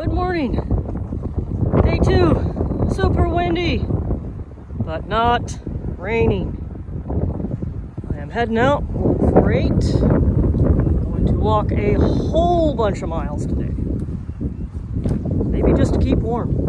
Good morning. Day 2. Super windy, but not raining. I am heading out for 8. I'm going to walk a whole bunch of miles today. Maybe just to keep warm.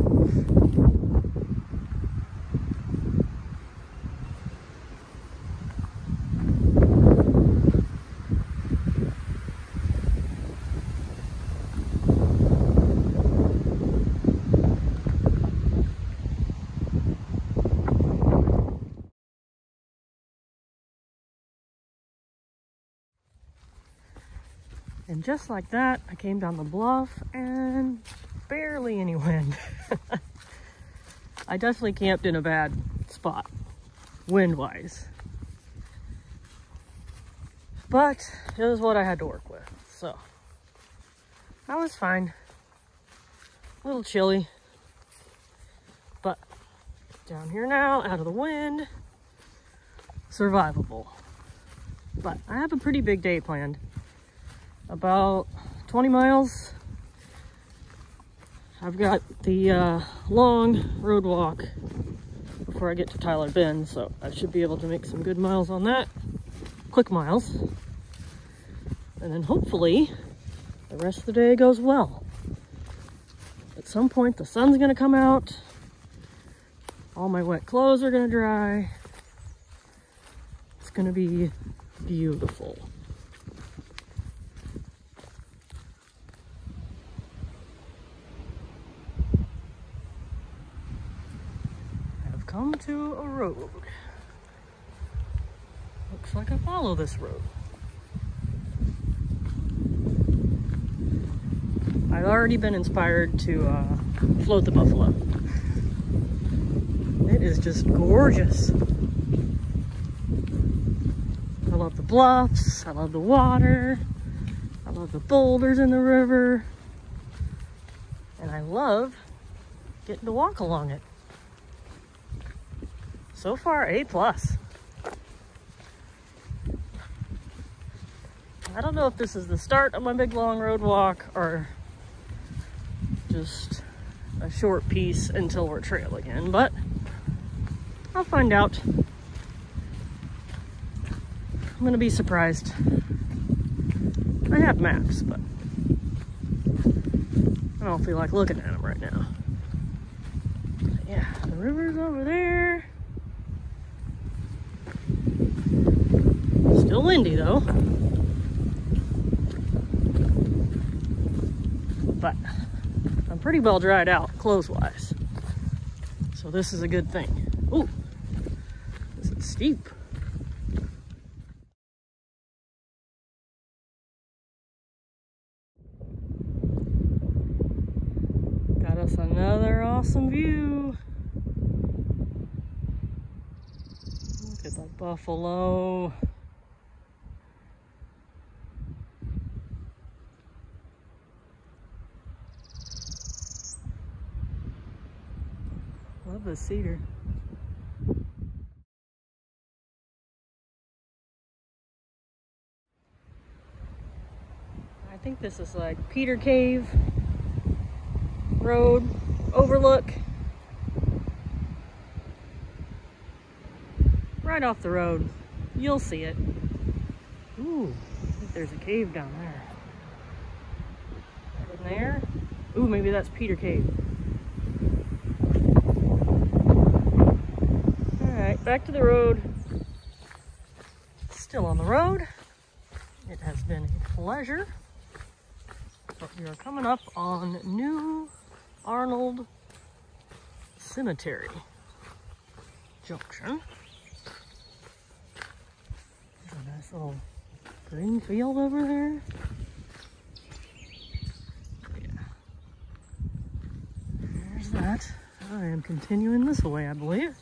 And just like that, I came down the bluff and barely any wind. I definitely camped in a bad spot, wind-wise. But it was what I had to work with, so I was fine. A little chilly, but down here now, out of the wind, survivable. But I have a pretty big day planned. About 20 miles. I've got the long road walk before I get to Tyler Bend, so I should be able to make some good miles on that. Quick miles. And then hopefully the rest of the day goes well. At some point the sun's gonna come out. All my wet clothes are gonna dry. It's gonna be beautiful. Come to a road. Looks like I follow this road. I've already been inspired to float the buffalo. It is just gorgeous. I love the bluffs, I love the water, I love the boulders in the river, and I love getting to walk along it. So far, A+. I don't know if this is the start of my big long road walk or just a short piece until we're trail again, but I'll find out. I'm gonna be surprised. I have maps, but I don't feel like looking at them right now. But yeah, the river's over there. Still windy though, but I'm pretty well dried out clothes-wise, so this is a good thing. Ooh, this is steep. Got us another awesome view. Look at that buffalo. Love the cedar. I think this is like Peter Cave Road overlook. Right off the road. You'll see it. Ooh, I think there's a cave down there. Right in there. Ooh, maybe that's Peter Cave. Back to the road. Still on the road. It has been a pleasure. But we are coming up on New Arnold Cemetery Junction. There's a nice little green field over there. Yeah. There's that. I am continuing this way, I believe.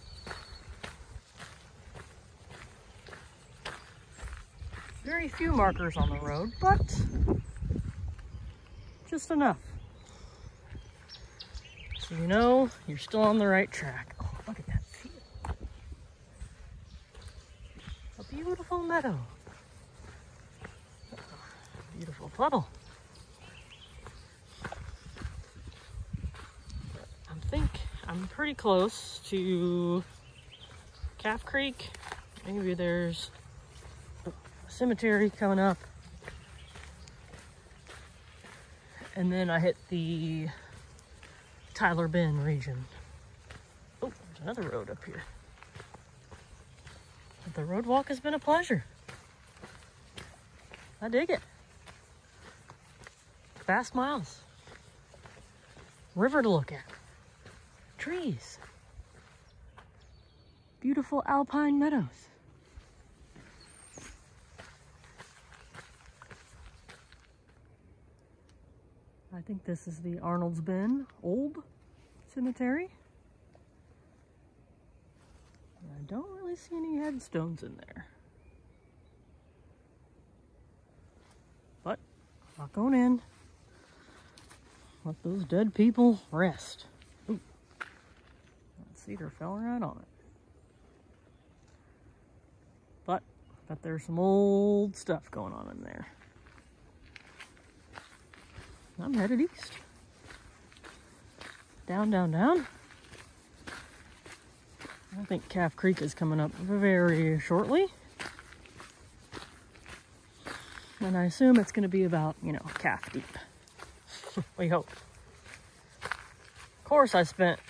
Very few markers on the road, but just enough. So you know you're still on the right track. Oh, look at that field. A beautiful meadow. Beautiful puddle. I'm pretty close to Calf Creek. Maybe there's a cemetery coming up. And then I hit the Tyler Bend region. Oh, there's another road up here. But the road walk has been a pleasure. I dig it. Fast miles. River to look at. Trees. Beautiful alpine meadows. I think this is the Arnold's Bend Old Cemetery. I don't really see any headstones in there. But not going in. Let those dead people rest. Ooh. That cedar fell right on it. But there's some old stuff going on in there. I'm headed east. Down, down, down. I think Calf Creek is coming up very shortly. And I assume it's going to be about, calf deep. We hope. Of course, I spent,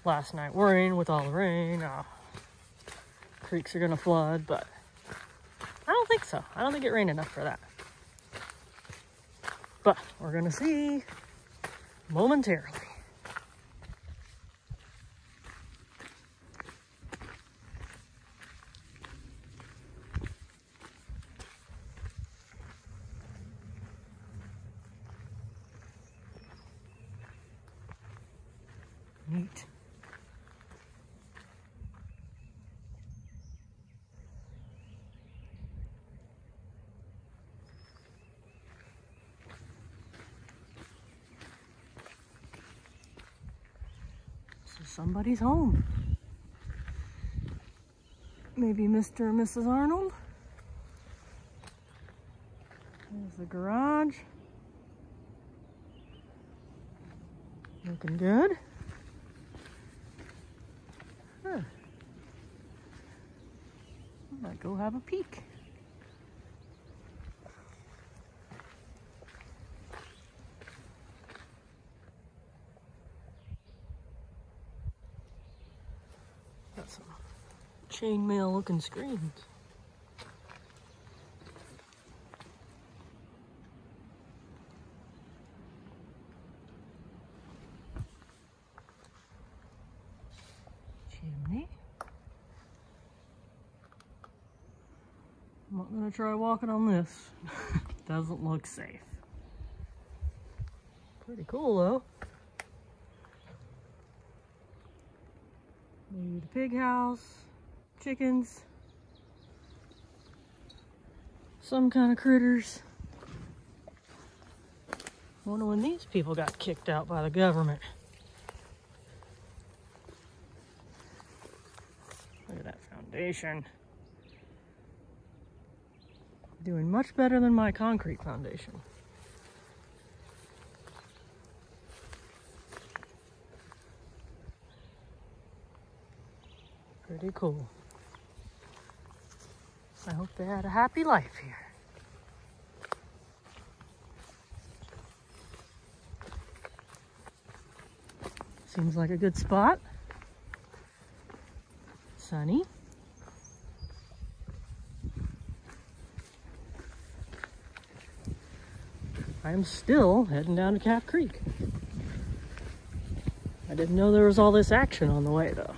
last night worrying with all the rain. Creeks are going to flood, but I don't think so. I don't think it rained enough for that. But we're going to see momentarily. Neat. So somebody's home. Maybe Mr. and Mrs. Arnold. There's the garage. Looking good. Huh. I might go have a peek. Got some chainmail looking screens. Chimney. I'm not gonna try walking on this. Doesn't look safe. Pretty cool though. Maybe the pig house, chickens, some kind of critters. Wonder when these people got kicked out by the government. Look at that foundation. Doing much better than my concrete foundation. Pretty cool. I hope they had a happy life here. Seems like a good spot. Sunny. I'm still heading down to Calf Creek. I didn't know there was all this action on the way though.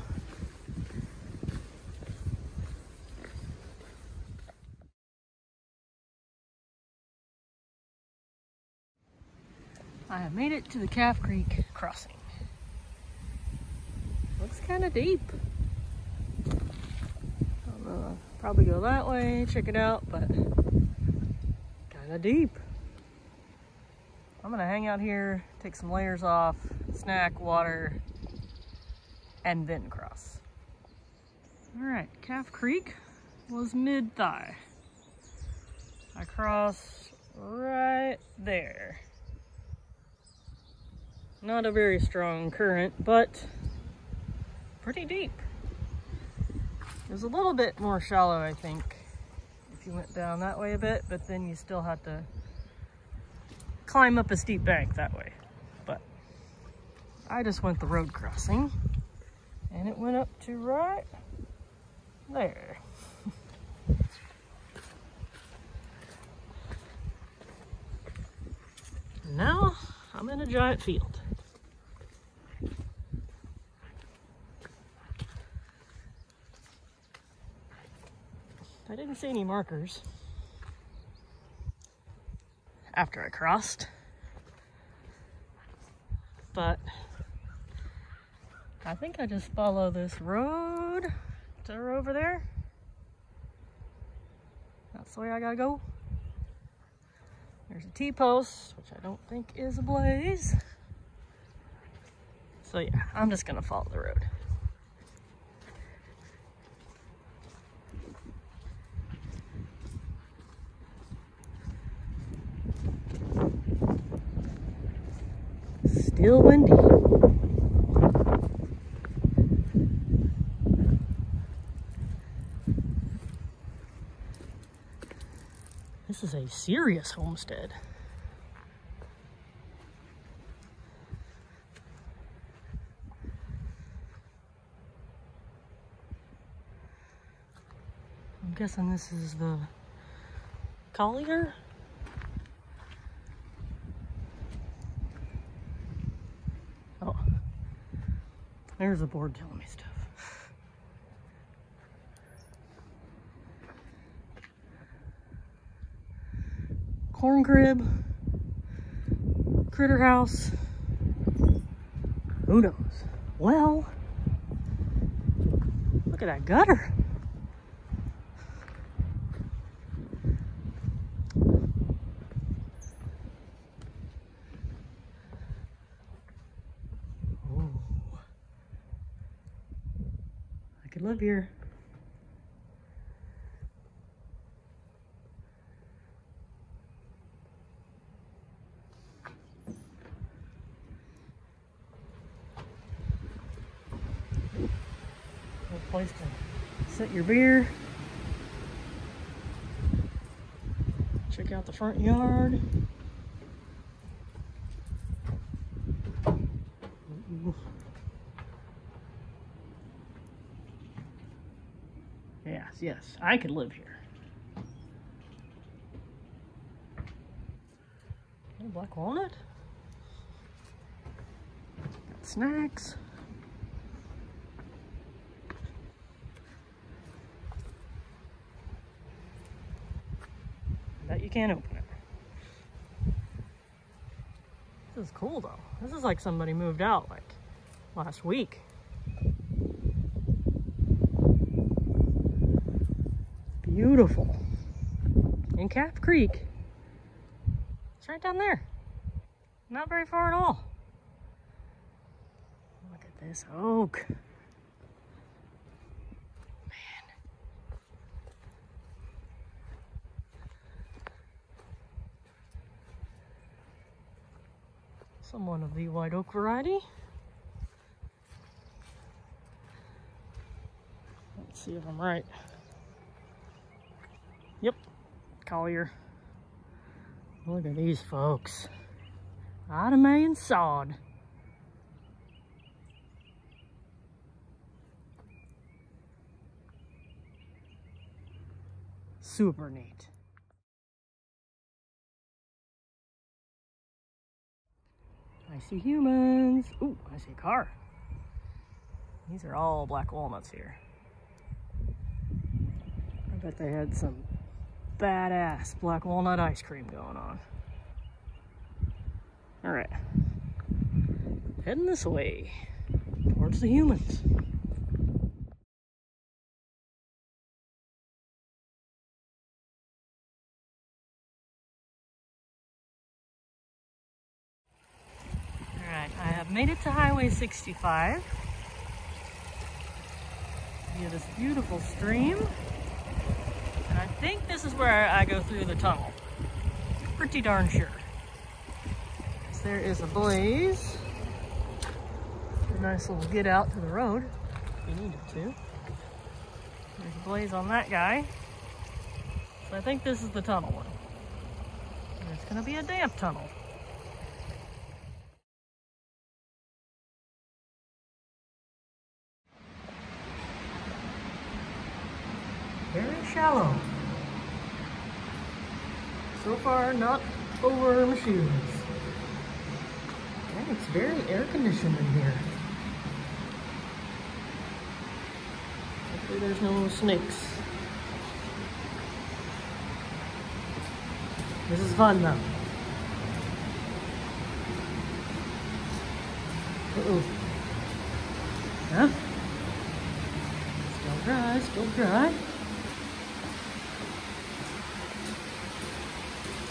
I have made it to the Calf Creek crossing. Looks kind of deep. I'm gonna probably go that way, check it out, but kind of deep. I'm gonna hang out here, take some layers off, snack, water, and then cross. All right, Calf Creek was mid-thigh. I crossed right there. Not a very strong current, but pretty deep. It was a little bit more shallow, I think, if you went down that way a bit, but then you still had to climb up a steep bank that way. But I just went the road crossing, and it went up to right there. Now I'm in a giant field. I didn't see any markers after I crossed, but I think I just follow this road to over there. That's the way I gotta go. There's a T-post, which I don't think is ablaze. So yeah, I'm just gonna follow the road. Still windy. This is a serious homestead. I'm guessing this is the collier. Oh, there's a board telling me stuff. Corn crib, critter house, who knows? Well, look at that gutter. Oh, I could live here. Place to set your beer. Check out the front yard. Ooh. Yes, I could live here. Oh, black walnut. Got snacks. Bet you can't open it. This is cool though. This is like somebody moved out like last week. Beautiful. In Calf Creek. It's right down there. Not very far at all. Look at this oak. Somewhat of the white oak variety. Let's see if I'm right. Yep, collier. Look at these folks. Ottoman and sod. Super neat. I see humans. Ooh, I see a car. These are all black walnuts here. I bet they had some badass black walnut ice cream going on. All right, heading this way towards the humans. I have made it to Highway 65 via this beautiful stream, and I think this is where I go through the tunnel. Pretty darn sure. There is a blaze a nice little get out to the road if you needed to. There's a blaze on that guy. So I think this is the tunnel one. And it's gonna be a damp tunnel. Very shallow. So far, not over my shoes. And it's very air conditioned in here. Hopefully there's no snakes. This is fun though. Uh-oh. Huh? Still dry, still dry.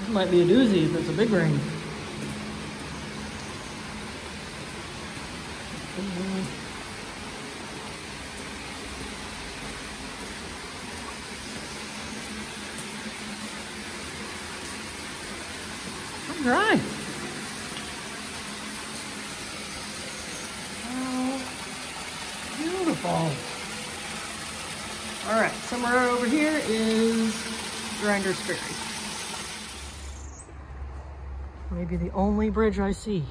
This might be a doozy if it's a big rain. I'm dry. Oh, beautiful. All right, somewhere over here is Grinder's Ferry. Maybe the only bridge I see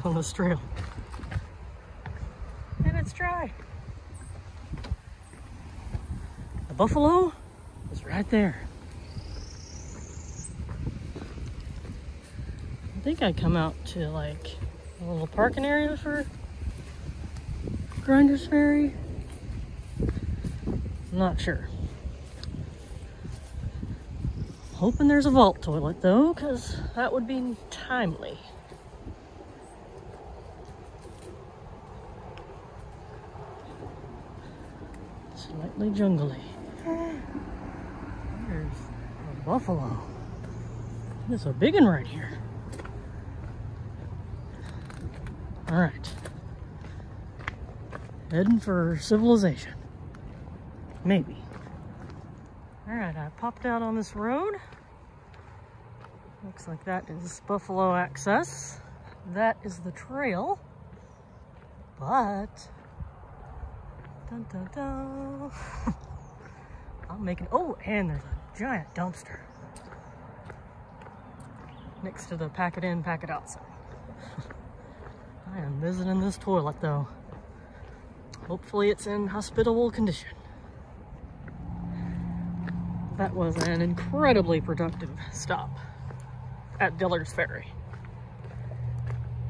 on this trail. And it's dry. The buffalo is right there. I think I come out to like a little parking area for Grinder's Ferry. I'm not sure. Hoping there's a vault toilet though, because that would be timely. Slightly jungly. There's a buffalo. There's a big one right here. All right. Heading for civilization. Maybe. All right, I popped out on this road. Looks like that is buffalo access. That is the trail. But, dun dun dun. I'm making, oh, and there's a giant dumpster next to the pack it in, pack it out sign. I am visiting this toilet though. Hopefully it's in hospitable condition. That was an incredibly productive stop at Dillard's Ferry.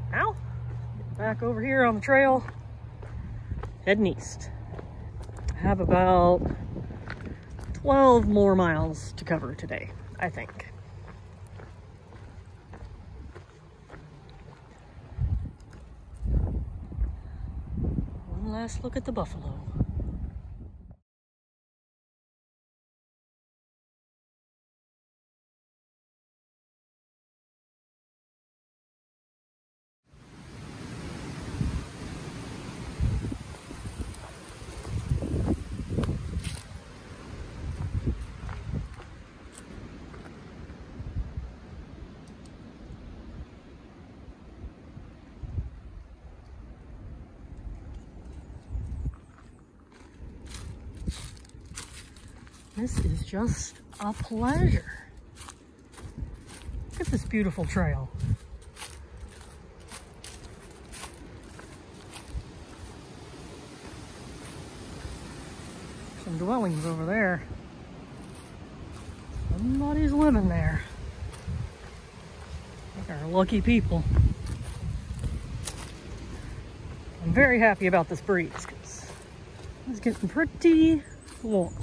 Now, back over here on the trail, heading east. I have about 12 more miles to cover today, I think. One last look at the buffalo. This is just a pleasure. Look at this beautiful trail. Some dwellings over there. Somebody's living there. I think they're lucky people. I'm very happy about this breeze because it's getting pretty warm.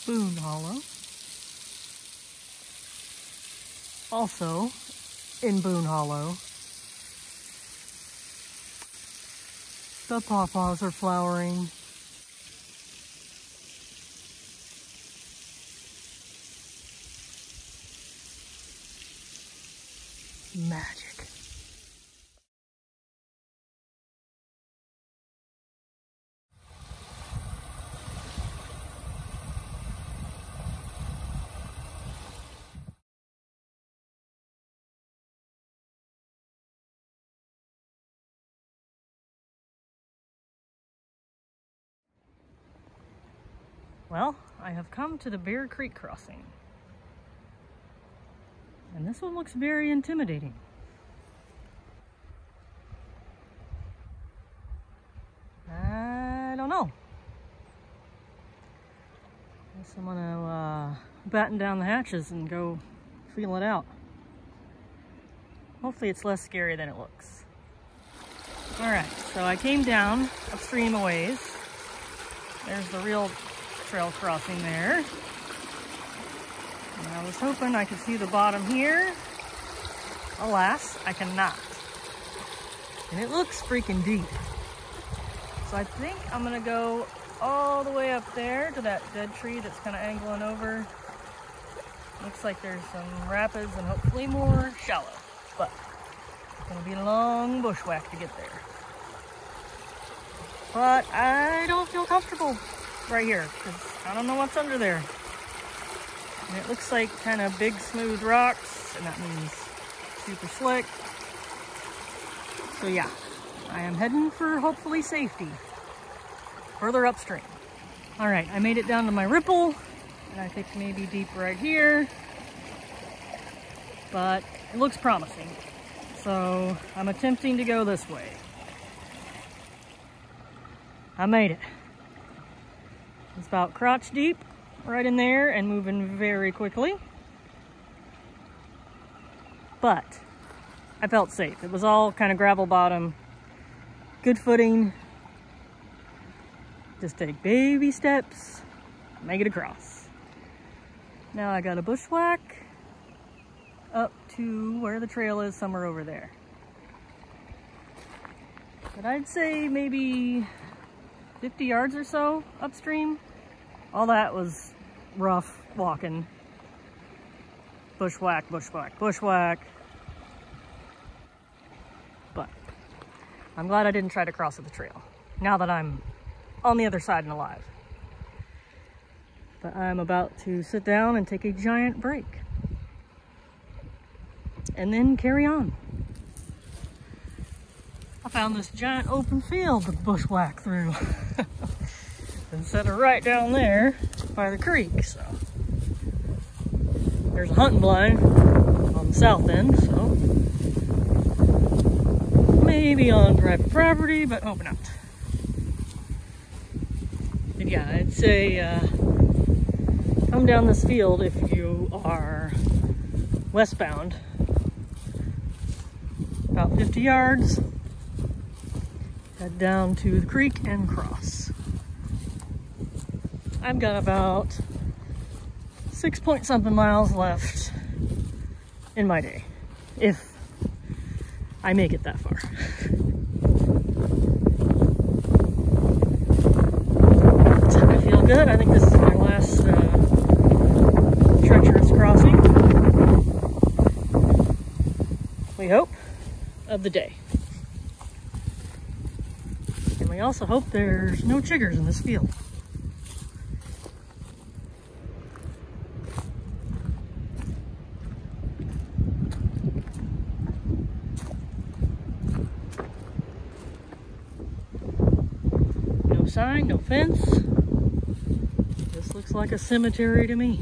Boone Hollow. Also in Boone Hollow, the pawpaws are flowering. Magic. Well, I have come to the Bear Creek crossing. And this one looks very intimidating. I don't know. I guess I'm gonna batten down the hatches and go feel it out. Hopefully it's less scary than it looks. Alright, so I came down upstream a ways. There's the real trail crossing there. And I was hoping I could see the bottom here. Alas, I cannot. And it looks freaking deep. So I think I'm gonna go all the way up there to that dead tree that's kind of angling over. Looks like there's some rapids and hopefully more shallow. But it's gonna be a long bushwhack to get there. But I don't feel comfortable right here because I don't know what's under there. And it looks like kind of big smooth rocks, and that means super slick. So yeah, I am heading for hopefully safety further upstream. All right, I made it down to my ripple, and I think maybe deep right here, but it looks promising. So I'm attempting to go this way. I made it. It's about crotch deep right in there and moving very quickly. But I felt safe. It was all kind of gravel bottom, good footing. Just take baby steps, make it across. Now I got a bushwhack up to where the trail is, somewhere over there. But I'd say maybe 50 yards or so upstream. All that was rough walking. Bushwhack, bushwhack, bushwhack. But I'm glad I didn't try to cross the trail, now that I'm on the other side and alive. But I'm about to sit down and take a giant break. And then carry on. I found this giant open field to bushwhack through. And set her right down there by the creek, so. There's a hunting blind on the south end, so. Maybe on private property, but hope not. And yeah, I'd say come down this field if you are westbound. About 50 yards. Head down to the creek and cross. I've got about 6-point-something miles left in my day, if I make it that far. I feel good. I think this is my last treacherous crossing, we hope, of the day. And we also hope there's no chiggers in this field. No sign, no fence. This looks like a cemetery to me.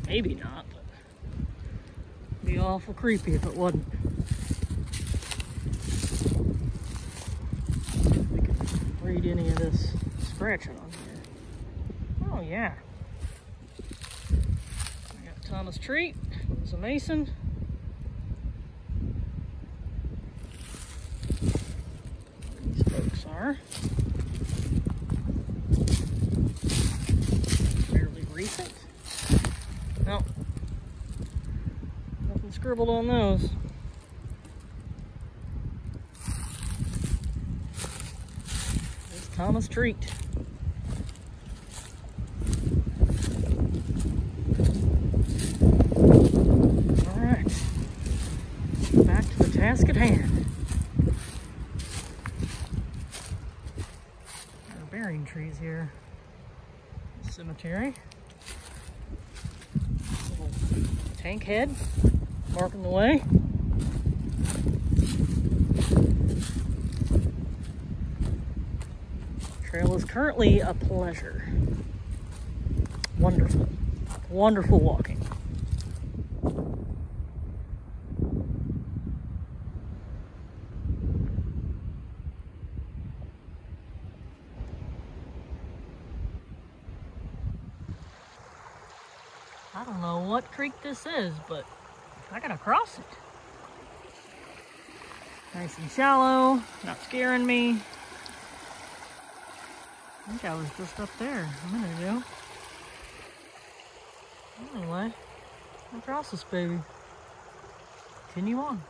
Maybe not, but it'd be awful creepy if it wasn't. We can read any of this scratching on here. Oh yeah. I got Thomas Treat, who's a mason. These folks are. scribbled on those. There's Thomas Treat. All right, back to the task at hand. There are bearing trees here. Cemetery. Little tank head marking the way. Trail is currently a pleasure. Wonderful, wonderful walking. I don't know what creek this is, but I gotta cross it. Nice and shallow, not scaring me. I think I was just up there a minute ago. Anyway, I'll cross this baby. Continue on.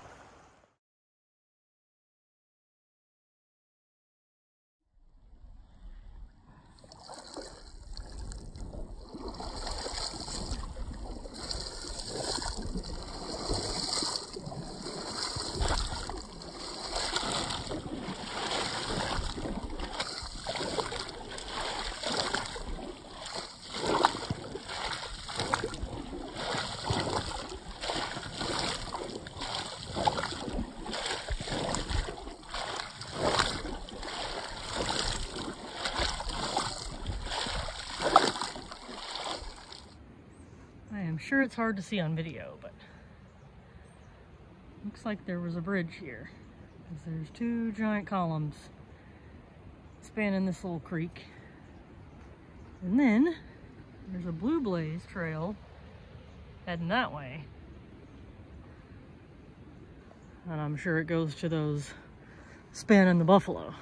I'm sure it's hard to see on video, but looks like there was a bridge here, because there's two giant columns spanning this little creek. And then there's a blue blaze trail heading that way. And I'm sure it goes to those spanning the buffalo.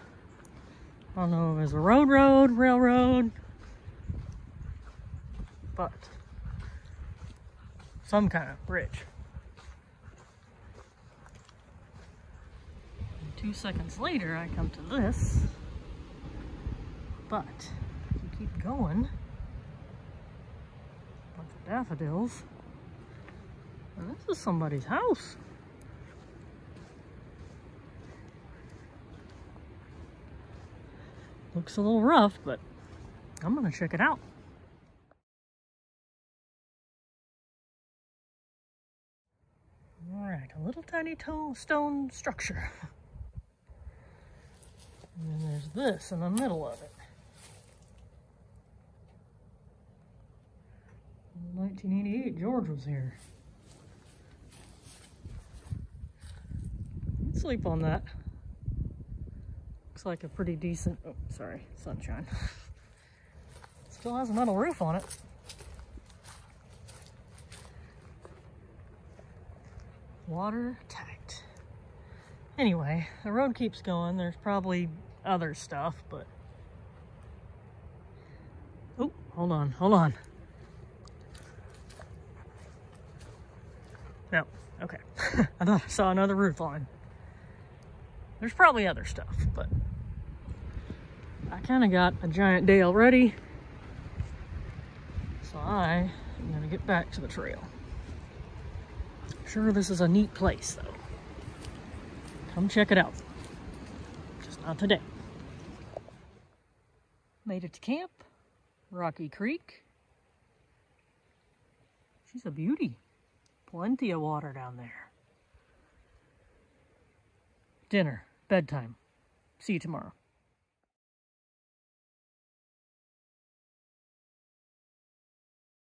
I don't know if there's a railroad, but some kind of bridge. And 2 seconds later, I come to this, but if you keep going, a bunch of daffodils, and this is somebody's house. Looks a little rough, but I'm gonna check it out. Alright, a little tiny stone structure. And then there's this in the middle of it. In 1988, George was here. I'd sleep on that. Looks like a pretty decent, oh, sorry, sunshine. Still has a metal roof on it. Water tight. Anyway, the road keeps going. There's probably other stuff, but... Oh, hold on. No, okay. I thought I saw another roof line. There's probably other stuff, but... I kind of got a giant dale ready. So I am going to get back to the trail. Sure, this is a neat place, though. Come check it out. Just not today. Made it to camp. Rocky Creek. She's a beauty. Plenty of water down there. Dinner. Bedtime. See you tomorrow.